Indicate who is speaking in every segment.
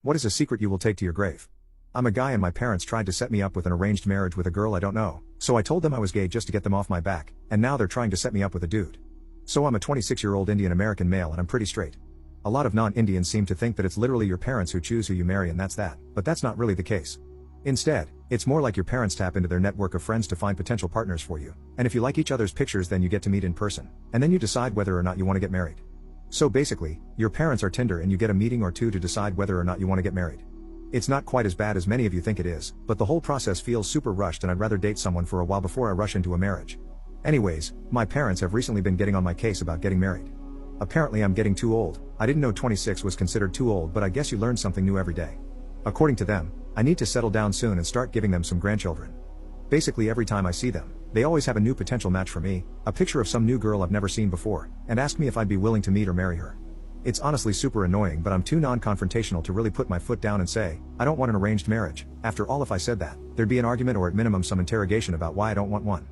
Speaker 1: What is a secret you will take to your grave? I'm a guy and my parents tried to set me up with an arranged marriage with a girl I don't know, so I told them I was gay just to get them off my back, and now they're trying to set me up with a dude. So I'm a 26-year-old Indian American male and I'm pretty straight. A lot of non-Indians seem to think that it's literally your parents who choose who you marry and that's that, but that's not really the case. Instead, it's more like your parents tap into their network of friends to find potential partners for you, and if you like each other's pictures then you get to meet in person, and then you decide whether or not you want to get married. So basically, your parents are Tinder and you get a meeting or two to decide whether or not you want to get married. It's not quite as bad as many of you think it is, but the whole process feels super rushed and I'd rather date someone for a while before I rush into a marriage. Anyways, my parents have recently been getting on my case about getting married. Apparently I'm getting too old. I didn't know 26 was considered too old, but I guess you learn something new every day. According to them, I need to settle down soon and start giving them some grandchildren. Basically every time I see them, they always have a new potential match for me, a picture of some new girl I've never seen before, and ask me if I'd be willing to meet or marry her. It's honestly super annoying, but I'm too non-confrontational to really put my foot down and say, I don't want an arranged marriage. After all, if I said that, there'd be an argument or at minimum some interrogation about why I don't want one.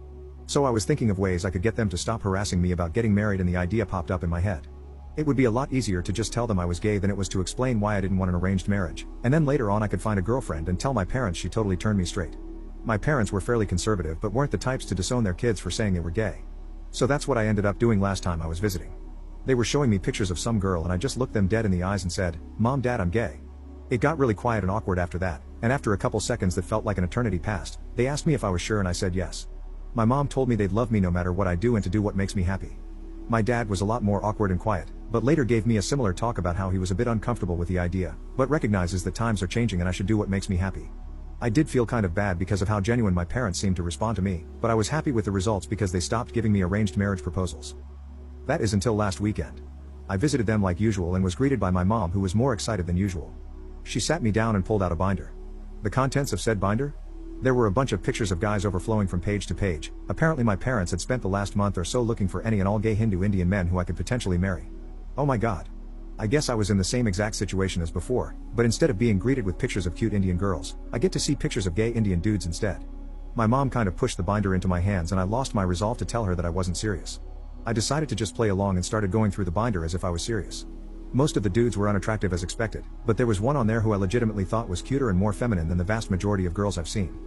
Speaker 1: So I was thinking of ways I could get them to stop harassing me about getting married, and the idea popped up in my head. It would be a lot easier to just tell them I was gay than it was to explain why I didn't want an arranged marriage, and then later on I could find a girlfriend and tell my parents she totally turned me straight. My parents were fairly conservative but weren't the types to disown their kids for saying they were gay. So that's what I ended up doing last time I was visiting. They were showing me pictures of some girl and I just looked them dead in the eyes and said, "Mom, Dad, I'm gay." It got really quiet and awkward after that, and after a couple seconds that felt like an eternity passed, they asked me if I was sure and I said yes. My mom told me they'd love me no matter what I do and to do what makes me happy. My dad was a lot more awkward and quiet, but later gave me a similar talk about how he was a bit uncomfortable with the idea, but recognizes that times are changing and I should do what makes me happy. I did feel kind of bad because of how genuine my parents seemed to respond to me, but I was happy with the results because they stopped giving me arranged marriage proposals. That is until last weekend. I visited them like usual and was greeted by my mom, who was more excited than usual. She sat me down and pulled out a binder. The contents of said binder? There were a bunch of pictures of guys overflowing from page to page. Apparently my parents had spent the last month or so looking for any and all gay Hindu Indian men who I could potentially marry. Oh my god. I guess I was in the same exact situation as before, but instead of being greeted with pictures of cute Indian girls, I get to see pictures of gay Indian dudes instead. My mom kind of pushed the binder into my hands and I lost my resolve to tell her that I wasn't serious. I decided to just play along and started going through the binder as if I was serious. Most of the dudes were unattractive as expected, but there was one on there who I legitimately thought was cuter and more feminine than the vast majority of girls I've seen.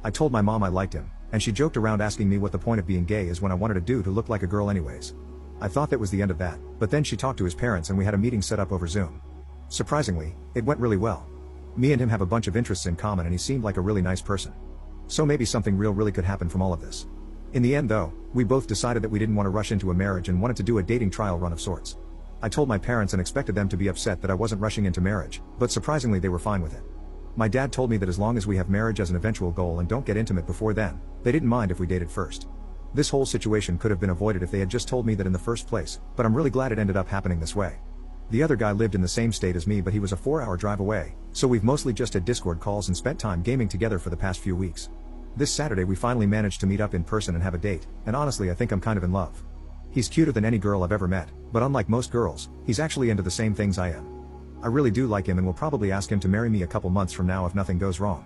Speaker 1: I told my mom I liked him, and she joked around asking me what the point of being gay is when I wanted a dude who looked like a girl anyways. I thought that was the end of that, but then she talked to his parents and we had a meeting set up over Zoom. Surprisingly, it went really well. Me and him have a bunch of interests in common and he seemed like a really nice person. So maybe something real really could happen from all of this. In the end though, we both decided that we didn't want to rush into a marriage and wanted to do a dating trial run of sorts. I told my parents and expected them to be upset that I wasn't rushing into marriage, but surprisingly they were fine with it. My dad told me that as long as we have marriage as an eventual goal and don't get intimate before then, they didn't mind if we dated first. This whole situation could have been avoided if they had just told me that in the first place, but I'm really glad it ended up happening this way. The other guy lived in the same state as me, but he was a 4-hour drive away, so we've mostly just had Discord calls and spent time gaming together for the past few weeks. This Saturday we finally managed to meet up in person and have a date, and honestly I think I'm kind of in love. He's cuter than any girl I've ever met, but unlike most girls, he's actually into the same things I am. I really do like him and will probably ask him to marry me a couple months from now if nothing goes wrong.